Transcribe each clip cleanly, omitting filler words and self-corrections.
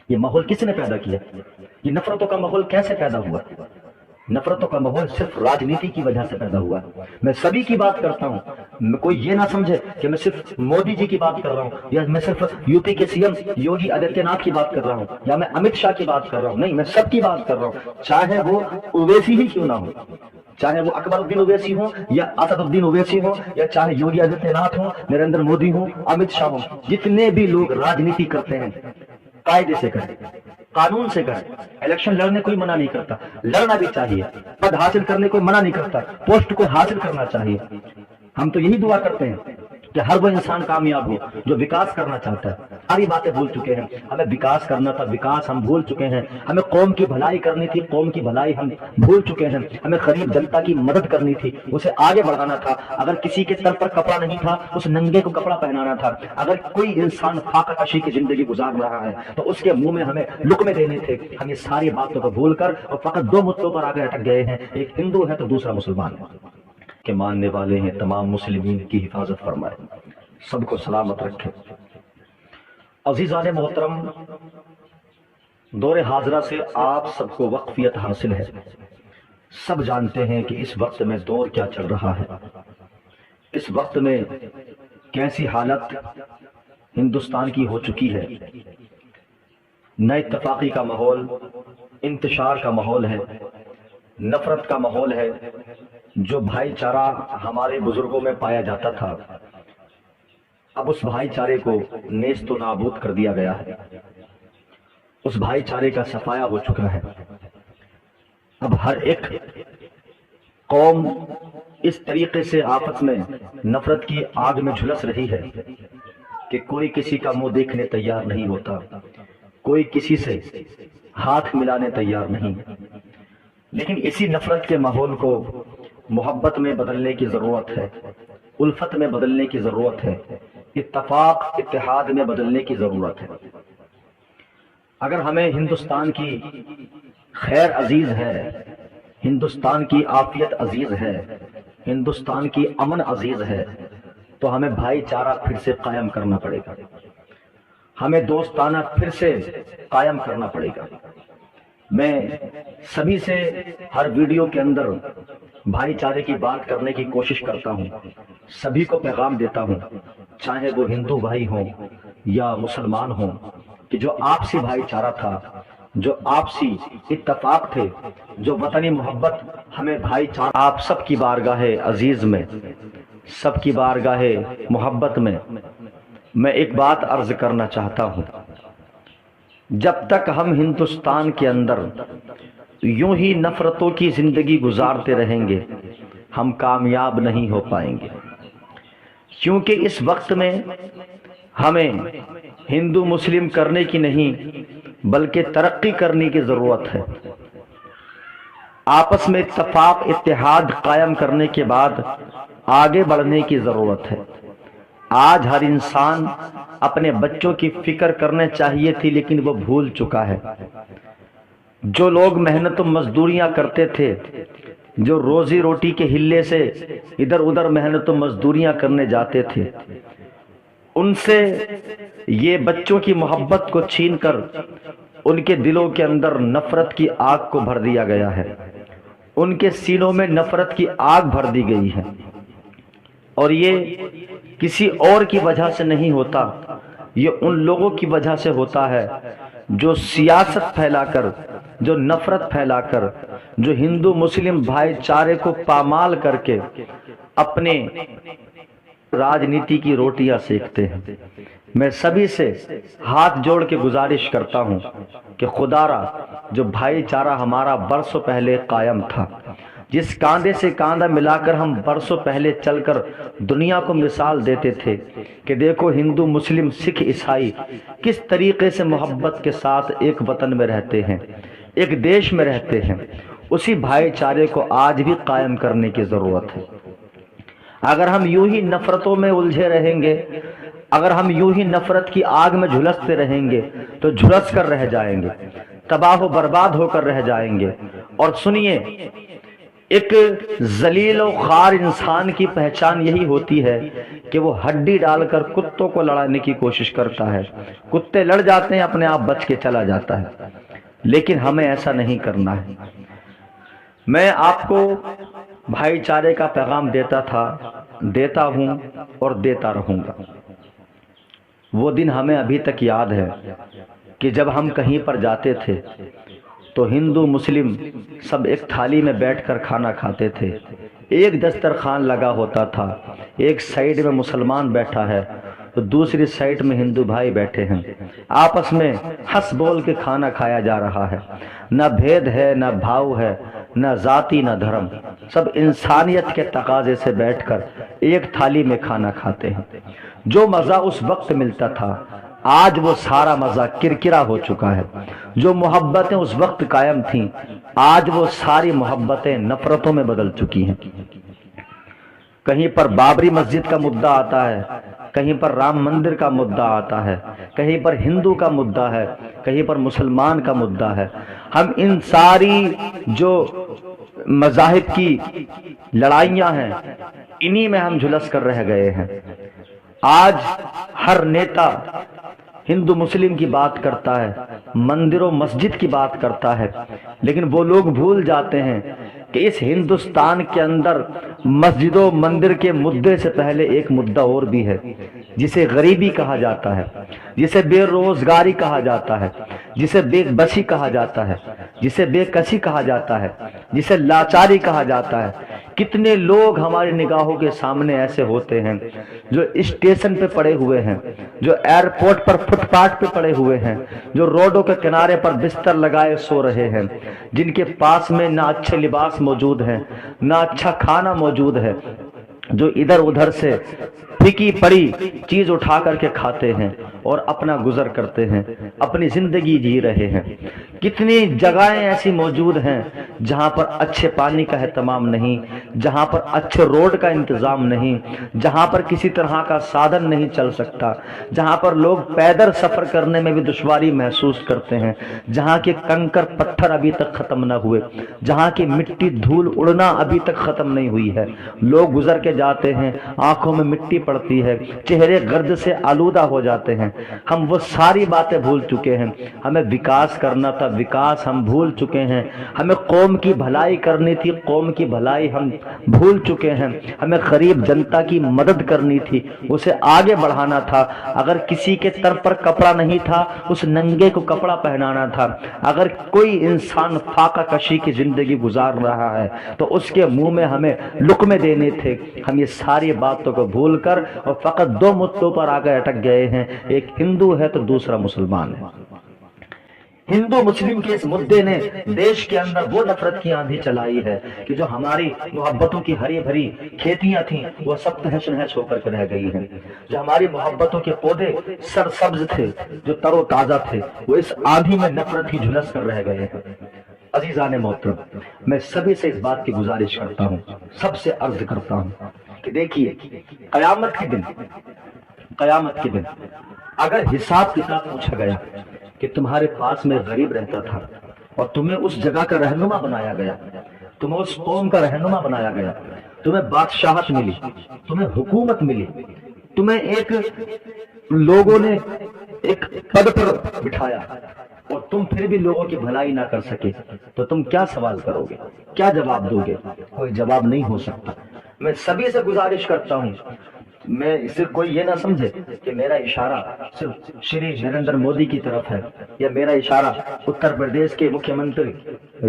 یہ ماحول کس نے پیدا کیا؟ یہ نفرتوں کا ماحول کیسے پیدا ہوا؟ نفرتوں کا ماحول صرف راجنیتی کی وجہ سے پیدا ہوا ہے۔ میں سبھی کی بات کرتا ہوں، کوئی یہ نہ سمجھے کہ میں صرف مودی جی کی بات کر رہا ہوں، یا میں صرف یو پی کے سی ایم یوگی آدتیہ ناتھ کی بات کر رہا ہوں، یا میں امت شاہ کی بات کر رہا ہوں۔ نہیں، میں سب کی بات کر رہا ہوں، چاہے وہ اویسی ہی کیوں نہ ہو، چاہے وہ اکبر الدین اویسی ہوں یا اسد الدین اویسی ہوں، یا چاہے یوگی آدتیہ ناتھ ہوں، نریندر مودی ہوں، امت شاہ ہوں، جتنے بھی لوگ راجنیتی کرتے ہیں قاعدے سے کریں، قانون سے کریں۔ الیکشن لڑنے کوئی منع نہیں کرتا، لڑنا بھی چاہیے، پد حاصل کرنے کوئی منع نہیں کرتا، پوسٹ کو حاصل کرنا چاہیے۔ ہم تو یہی دعا کرتے ہیں کہ ہر وہ انسان کامیاب ہو جو وکاس کرنا چاہتا ہے۔ ساری باتیں بھول چکے ہیں، ہمیں وکاس کرنا تھا، وکاس ہم بھول چکے ہیں۔ ہمیں قوم کی بھلائی کرنی تھی، قوم کی بھلائی ہم بھول چکے ہیں۔ ہمیں غریب جنتا کی مدد کرنی تھی، اسے آگے بڑھانا تھا۔ اگر کسی کے سر پر کپڑا نہیں تھا، اس ننگے کو کپڑا پہنانا تھا۔ اگر کوئی انسان فاقہ کشی کی زندگی گزار رہا ہے تو اس کے منہ میں ہمیں لقمے دینے تھے۔ ہم یہ ساری باتوں کو بھول کر اور فقط دو مدوں پر آگے اٹک گئے ہیں، ایک ہندو ہے تو دوسرا مسلمان ہے کے ماننے والے ہیں۔ تمام مسلمین کی حفاظت فرمائے، سب کو سلامت رکھے۔ عزیزان محترم، دور حاضرہ سے آپ سب کو وقفیت حاصل ہے۔ سب جانتے ہیں کہ اس وقت میں دور کیا چل رہا ہے، اس وقت میں کیسی حالت ہندوستان کی ہو چکی ہے۔ نہ اتفاقی کا ماحول، انتشار کا ماحول ہے، نفرت کا ماحول ہے۔ جو بھائی چارہ ہمارے بزرگوں میں پایا جاتا تھا، اب اس بھائی چارے کو نیست و نابود کر دیا گیا ہے۔ اس بھائی چارے کا صفایا ہو چکا ہے۔ اب ہر ایک قوم اس طریقے سے آپس میں نفرت کی آگ میں جھلس رہی ہے کہ کوئی کسی کا منہ دیکھنے تیار نہیں ہوتا، کوئی کسی سے ہاتھ ملانے تیار نہیں۔ لیکن اسی نفرت کے ماحول کو محبت میں بدلنے کی ضرورت ہے، الفت میں بدلنے کی ضرورت ہے، اتفاق اتحاد میں بدلنے کی ضرورت ہے۔ اگر ہمیں ہندوستان کی خیر عزیز ہے، ہندوستان کی عافیت عزیز ہے، ہندوستان کی امن عزیز ہے، تو ہمیں بھائی چارہ پھر سے قائم کرنا پڑے گا، ہمیں دوستانہ پھر سے قائم کرنا پڑے گا۔ میں سبھی سے ہر ویڈیو کے اندر بھائی چارے کی بات کرنے کی کوشش کرتا ہوں، سبھی کو پیغام دیتا ہوں، چاہے وہ ہندو بھائی ہوں یا مسلمان ہوں، کہ جو آپسی بھائی چارہ تھا، جو آپسی اتفاق تھے، جو وطنی محبت ہمیں بھائی چارہ، آپ سب کی بارگاہ عزیز میں، سب کی بارگاہ محبت میں ایک بات عرض کرنا چاہتا ہوں۔ جب تک ہم ہندوستان کے اندر یوں ہی نفرتوں کی زندگی گزارتے رہیں گے، ہم کامیاب نہیں ہو پائیں گے، کیونکہ اس وقت میں ہمیں ہندو مسلم کرنے کی نہیں بلکہ ترقی کرنے کی ضرورت ہے۔ آپس میں اتفاق اتحاد قائم کرنے کے بعد آگے بڑھنے کی ضرورت ہے۔ آج ہر انسان اپنے بچوں کی فکر کرنے چاہیے تھی، لیکن وہ بھول چکا ہے۔ جو لوگ محنت و مزدوریاں کرتے تھے، جو روزی روٹی کے ہلے سے ادھر ادھر محنت و مزدوریاں کرنے جاتے تھے، ان سے یہ بچوں کی محبت کو چھین کر ان کے دلوں کے اندر نفرت کی آگ کو بھر دیا گیا ہے، ان کے سینوں میں نفرت کی آگ بھر دی گئی ہے۔ اور یہ کسی اور کی وجہ سے نہیں ہوتا، یہ ان لوگوں کی وجہ سے ہوتا ہے جو سیاست پھیلا کر، جو نفرت پھیلا کر، جو ہندو مسلم بھائی چارے کو پامال کر کے اپنے راجنیتی کی روٹیاں سیکتے ہیں۔ میں سبھی سے ہاتھ جوڑ کے گزارش کرتا ہوں کہ خدا را جو بھائی چارہ ہمارا برسوں پہلے قائم تھا، جس کاندھے سے کاندھا ملا کر ہم برسوں پہلے چل کر دنیا کو مثال دیتے تھے کہ دیکھو ہندو مسلم سکھ عیسائی کس طریقے سے محبت کے ساتھ ایک وطن میں رہتے ہیں، ایک دیش میں رہتے ہیں، اسی بھائی چارے کو آج بھی قائم کرنے کی ضرورت ہے۔ اگر ہم یوں ہی نفرتوں میں الجھے رہیں گے، اگر ہم یوں ہی نفرت کی آگ میں جھلستے رہیں گے تو جھلس کر رہ جائیں گے، تباہ و برباد ہو کر رہ جائیں گے۔ اور سنیے، ایک ذلیل و خوار انسان کی پہچان یہی ہوتی ہے کہ وہ ہڈی ڈال کر کتوں کو لڑانے کی کوشش کرتا ہے، کتے لڑ جاتے ہیں، اپنے آپ بچ کے چلا جاتا ہے، لیکن ہمیں ایسا نہیں کرنا ہے۔ میں آپ کو بھائی چارے کا پیغام دیتا تھا، دیتا ہوں اور دیتا رہوں گا۔ وہ دن ہمیں ابھی تک یاد ہے کہ جب ہم کہیں پر جاتے تھے تو ہندو مسلم سب ایک تھالی میں بیٹھ کر کھانا کھاتے تھے، ایک دسترخوان لگا ہوتا تھا، ایک سائیڈ میں مسلمان بیٹھا ہے تو دوسری سائیڈ میں ہندو بھائی بیٹھے ہیں، آپس میں ہنس بول کے کھانا کھایا جا رہا ہے، نہ بھید ہے، نہ بھاؤ ہے، نہ ذاتی نہ دھرم، سب انسانیت کے تقاضے سے بیٹھ کر ایک تھالی میں کھانا کھاتے ہیں۔ جو مزہ اس وقت ملتا تھا آج وہ سارا مزہ کرکرا ہو چکا ہے، جو محبتیں اس وقت قائم تھیں آج وہ ساری محبتیں نفرتوں میں بدل چکی ہیں۔ کہیں پر بابری مسجد کا مدعا آتا ہے، کہیں پر رام مندر کا مدعا آتا ہے، کہیں پر ہندو کا مدعا ہے، کہیں پر مسلمان کا مدعا ہے۔ ہم ان ساری جو مذاہب کی لڑائیاں ہیں انہی میں ہم جھلس کر رہ گئے ہیں۔ آج ہر نیتا ہندو مسلم کی بات کرتا ہے، مندر و مسجد کی بات کرتا ہے، لیکن وہ لوگ بھول جاتے ہیں کہ اس ہندوستان کے اندر مسجد و مندر کے مدعے سے پہلے ایک مدعا اور بھی ہے جسے غریبی کہا جاتا ہے، جسے بے روزگاری کہا جاتا ہے، جسے بے بسی کہا جاتا ہے، جسے بے کسی کہا جاتا ہے، جسے لاچاری کہا جاتا ہے۔ کتنے لوگ ہماری نگاہوں کے سامنے ایسے ہوتے ہیں جو اسٹیشن پہ پڑے ہوئے ہیں، جو ایئرپورٹ پر فٹ پاتھ پہ پڑے ہوئے ہیں، جو روڈوں کے کنارے پر بستر لگائے سو رہے ہیں، جن کے پاس میں نہ اچھے لباس موجود ہیں، نہ اچھا کھانا موجود ہے، جو ادھر ادھر سے پھیکی پڑی چیز اٹھا کر کے کھاتے ہیں اور اپنا گزر کرتے ہیں، اپنی زندگی جی رہے ہیں۔ کتنی جگہیں ایسی موجود ہیں جہاں پر اچھے پانی کا اہتمام نہیں، جہاں پر اچھے روڈ کا انتظام نہیں، جہاں پر کسی طرح کا سادھن نہیں چل سکتا، جہاں پر لوگ پیدل سفر کرنے میں بھی دشواری محسوس کرتے ہیں، جہاں کے کنکر پتھر ابھی تک ختم نہ ہوئے، جہاں کی مٹی دھول اڑنا ابھی تک ختم نہیں ہوئی ہے۔ لوگ گزر کے جاتے ہیں، آنکھوں میں مٹی پڑتی ہے، چہرے گرد سے آلودہ ہو جاتے ہیں۔ ہم وہ ساری باتیں بھول چکے ہیں۔ ہمیں وکاس کرنا تھا، وکاس ہم بھول چکے ہیں۔ ہمیں قوم کی بھلائی کرنی تھی، قوم کی بھلائی ہم بھول چکے ہیں۔ ہمیں غریب جنتا کی مدد کرنی تھی، اسے آگے بڑھانا تھا۔ اگر کسی کے تر پر کپڑا نہیں تھا اس ننگے کو کپڑا پہنانا تھا۔ اگر کوئی انسان فاقہ کشی کی زندگی گزار رہا ہے تو اس کے منہ میں ہمیں لقمے دینے تھے۔ ہم یہ ساری باتوں کو بھول کر اور فقط دو مدعوں پر آگے اٹک گئے ہیں، ایک ہندو ہے تو دوسرا مسلمان ہے۔ ہندو مسلم کے اس مدعے نے دیش کے اندر وہ نفرت کی آندھی چلائی ہے کہ جو ہماری محبتوں کی ہری بھری کھیتیاں تھیں وہ سب تہش نہش ہو کر کے رہ گئی ہیں۔ جو ہماری محبتوں کے پودے سرسبز تھے، جو تر و تازہ تھے، وہ اس آندھی میں نفرت کی جھلس کر رہ گئے ہیں۔ عزیزان محترم، میں سبھی سے اس بات کی گزارش کرتا ہوں، سب سے عرض کرتا ہوں کہ دیکھیے قیامت کے دن اگر حساب کتاب پوچھا گیا کہ تمہارے پاس میں غریب رہتا تھا اور تمہیں اس جگہ کا رہنما بنایا گیا، تمہیں اس قوم کا رہنما بنایا گیا، تمہیں بادشاہت ملی، تمہیں حکومت ملی، تمہیں ایک لوگوں نے ایک پد پر بٹھایا اور تم پھر بھی لوگوں کی بھلائی نہ کر سکے تو تم کیا سوال کرو گے، کیا جواب دو گے؟ کوئی جواب نہیں ہو سکتا۔ میں سبھی سے گزارش کرتا ہوں، میں اسے کوئی یہ نہ سمجھے کہ میرا اشارہ صرف شری نریندر مودی کی طرف ہے یا میرا اشارہ اتر پردیش کے مکھیہ منتری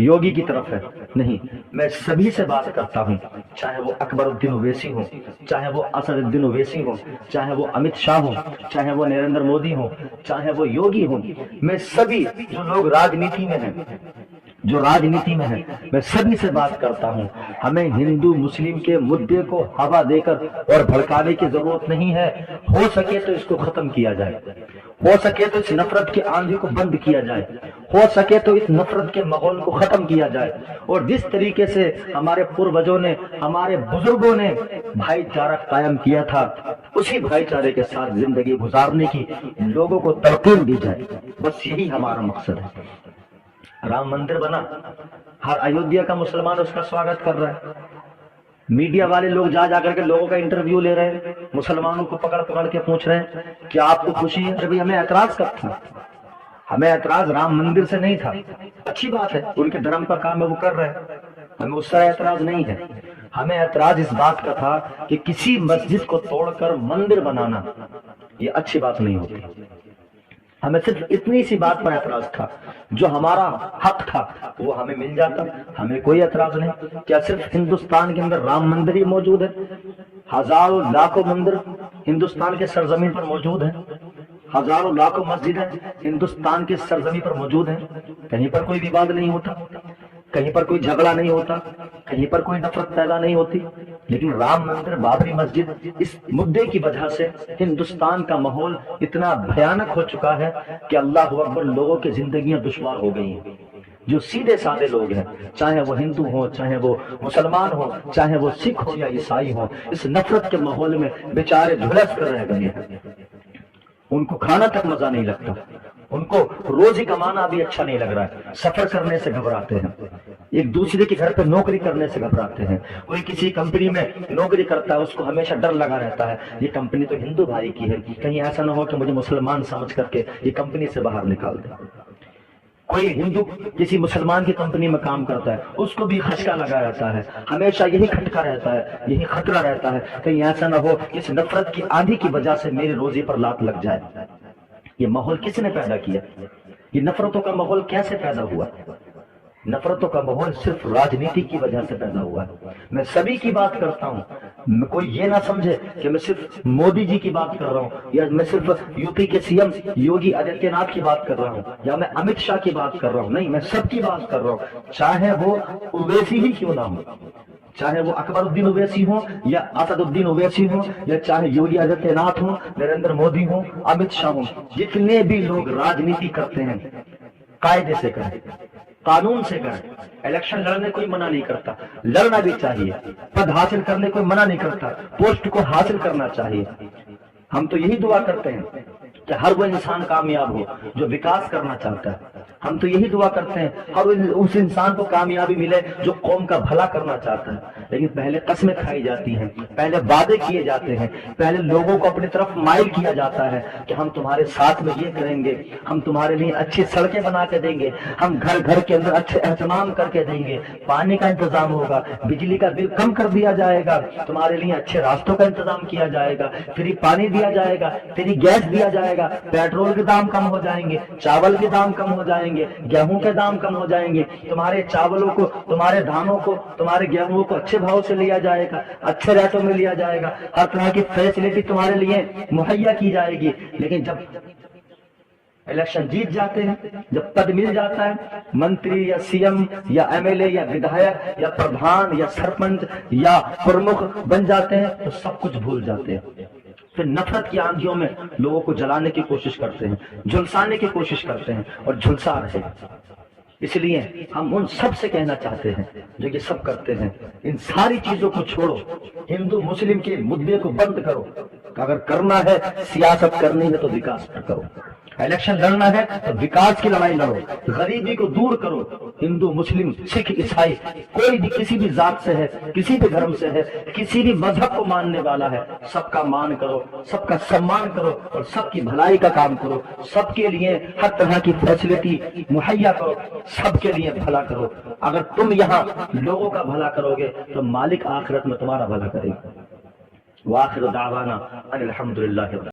یوگی کی طرف ہے، نہیں، میں سبھی سے بات کرتا ہوں، چاہے وہ اکبر الدین اویسی ہوں، چاہے وہ اسد الدین اویسی ہوں، چاہے وہ امت شاہ ہوں، چاہے وہ نریندر مودی ہوں، چاہے وہ یوگی ہوں، میں سبھی جو لوگ راجنیتی میں ہیں، میں سبھی سے بات کرتا ہوں۔ ہمیں ہندو مسلم کے مدعے کو ہوا دے کر اور بھڑکانے کی ضرورت نہیں ہے۔ ہو سکے تو اس کو ختم کیا جائے، ہو سکے تو اس نفرت کی آندھی کو بند کیا جائے، ہو سکے تو اس نفرت کے ماحول کو ختم کیا جائے، اور جس طریقے سے ہمارے پروجوں نے، ہمارے بزرگوں نے بھائی چارہ قائم کیا تھا اسی بھائی چارے کے ساتھ زندگی گزارنے کی لوگوں کو تلقین دی جائے، بس یہی ہمارا مقصد ہے۔ رام مندر بنا، ہر ایودھیا کا مسلمان اس کا سواگت کر رہا ہے. میڈیا والے لوگ جا کر کے لوگوں کا انٹرویو لے رہے ہیں, مسلمانوں کو پکڑ کے پوچھ رہے ہیں کہ آپ کو خوشی ہے؟ ارے ہمیں اعتراض کب تھا؟ ہمیں اعتراض رام مندر سے نہیں تھا. اچھی بات ہے, ان کے دھرم کا کام ہے, وہ کر رہے ہیں, ہمیں اس طرح اعتراض نہیں ہے. ہمیں اعتراض اس بات کا تھا کہ کسی مسجد کو توڑ کر مندر بنانا یہ اچھی بات نہیں ہوتی. ہمیں صرف اتنی سی بات پر اعتراض تھا, جو ہمارا حق تھا وہ ہمیں مل جاتا, ہمیں کوئی اعتراض نہیں. کیا صرف ہندوستان کے اندر رام مندر ہی موجود ہے؟ ہزاروں لاکھوں مندر ہندوستان کے سرزمین پر موجود ہیں, ہزاروں لاکھوں مسجدیں ہندوستان کے سرزمین پر موجود ہیں. کہیں پر کوئی وواد نہیں ہوتا, کہیں پر کوئی جھگڑا نہیں ہوتا, کہیں پر کوئی نفرت پیدا نہیں ہوتی. لیکن رام مندر, بابری مسجد, اس مدعے کی وجہ سے ہندوستان کا ماحول اتنا بھیانک ہو چکا ہے کہ اللہ اکبر, لوگوں کی زندگیاں دشوار ہو گئی ہیں. جو سیدھے سادے لوگ ہیں, چاہے وہ ہندو ہوں, چاہے وہ مسلمان ہوں, چاہے وہ سکھ ہو یا عیسائی ہوں, اس نفرت کے ماحول میں بیچارے جھلس کر رہ گئے ہیں. ان کو کھانا تک مزہ نہیں لگتا, ان کو روزی کمانا بھی اچھا نہیں لگ رہا ہے, سفر کرنے سے گھبراتے ہیں, ایک دوسرے کے گھر پہ نوکری کرنے سے گھبراتے ہیں. کوئی کسی کمپنی میں نوکری کرتا ہے, اس کو ہمیشہ ڈر لگا رہتا ہے یہ کمپنی تو ہندو بھائی کی ہے, کہیں ایسا نہ ہو کہ مجھے مسلمان سمجھ کر کے یہ کمپنی سے باہر نکال دے. کوئی ہندو کسی مسلمان کی کمپنی میں کام کرتا ہے, اس کو بھی خشکا لگا رہتا ہے, ہمیشہ یہی کھٹکا رہتا ہے, یہی خطرہ رہتا ہے کہیں ایسا نہ ہو اس نفرت کی آندھی کی وجہ سے میری روزی پر لات لگ جائے. یہ ماحول کس نے پیدا کیا؟ یہ نفرتوں کا ماحول کیسے پیدا ہوا؟ نفرتوں کا ماحول صرف راجنیتی کی وجہ سے پیدا ہوا ہے. میں سبھی کی بات کرتا ہوں, کوئی یہ نہ سمجھے کہ میں صرف مودی جی کی بات کر رہا ہوں, یا میں صرف یو پی کے سی ایم یوگی آدتیہ ناتھ کی بات کر رہا ہوں, یا میں امت شاہ کی بات کر رہا ہوں. نہیں, میں سب کی بات کر رہا ہوں, چاہے وہ اویسی ہی کیوں نہ ہو, چاہے وہ اکبر الدین اویسی ہوں یا اسد الدین اویسی ہوں, یا چاہے یوگی آدتیہ ناتھ ہوں, نریندر مودی ہوں, امت شاہ ہوں. جتنے بھی لوگ راجنیتی کرتے ہیں قاعدے سے کریں, قانون سے کریں. الیکشن لڑنے کوئی منع نہیں کرتا, لڑنا بھی چاہیے. پد حاصل کرنے کوئی منع نہیں کرتا, پوسٹ کو حاصل کرنا چاہیے. ہم تو یہی دعا کرتے ہیں کہ ہر وہ انسان کامیاب ہو جو وکاس کرنا چاہتا ہے. ہم تو یہی دعا کرتے ہیں ہر اس انسان کو کامیابی ملے جو قوم کا بھلا کرنا چاہتا ہے. لیکن پہلے قسمیں کھائی جاتی ہیں, پہلے وعدے کیے جاتے ہیں, پہلے لوگوں کو اپنی طرف مائل کیا جاتا ہے کہ ہم تمہارے ساتھ میں یہ کریں گے, ہم تمہارے لیے اچھی سڑکیں بنا کے دیں گے, ہم گھر گھر کے اندر اچھے اہتمام کر کے دیں گے, پانی کا انتظام ہوگا, بجلی کا بل کم کر دیا جائے گا, تمہارے لیے اچھے راستوں کا انتظام کیا جائے گا, فری پانی دیا جائے گا, فری گیس دیا جائے گا, پیٹرول کے دام کم ہو جائیں گے, چاول کے دام کم ہو جائیں گے, گیہوں کے دام کم ہو جائیں گے, تمہارے چاولوں کو, تمہارے دھانوں کو, تمہارے گیہوں کو اچھے بھاؤ سے لیا جائے گا, اچھے ریٹوں میں لیا جائے گا, ہر طرح کی فیسلٹی تمہارے لیے مہیا کی جائے گی. لیکن جب الیکشن جیت جاتے ہیں, جب پد مل جاتا ہے, منتری یا سی ایم یا ایم ایل اے یا ودھایک یا پردھان یا سرپنچ یا پرمکھ بن جاتے ہیں تو سب کچھ بھول جاتے ہیں. پھر نفرت کی آندھیوں میں لوگوں کو جلانے کی کوشش کرتے ہیں, جھلسانے کی کوشش کرتے ہیں اور جھلسا رہے ہیں. اس لیے ہم ان سب سے کہنا چاہتے ہیں جو یہ سب کرتے ہیں, ان ساری چیزوں کو چھوڑو, ہندو مسلم کے مدعے کو بند کرو. اگر کرنا ہے سیاست کرنی ہے تو وکاس پر کرو, الیکشن لڑنا ہے تو وکاس کی لڑائی لڑو, غریبی کو دور کرو. ہندو مسلم سکھ عیسائی کوئی بھی کسی بھی ذات سے ہے, کسی بھی دھرم سے ہے, کسی بھی مذہب کو ماننے والا ہے, سب کا مان کرو, سب کا سمان کرو اور سب کی بھلائی کا کام کرو. سب کے لیے ہر طرح کی فیسلٹی مہیا کرو, سب کے لیے بھلا کرو. اگر تم یہاں لوگوں کا بھلا کرو گے تو مالک آخرت میں تمہارا بھلا کرے گا. وآخر دعوانا ان الحمدللہ.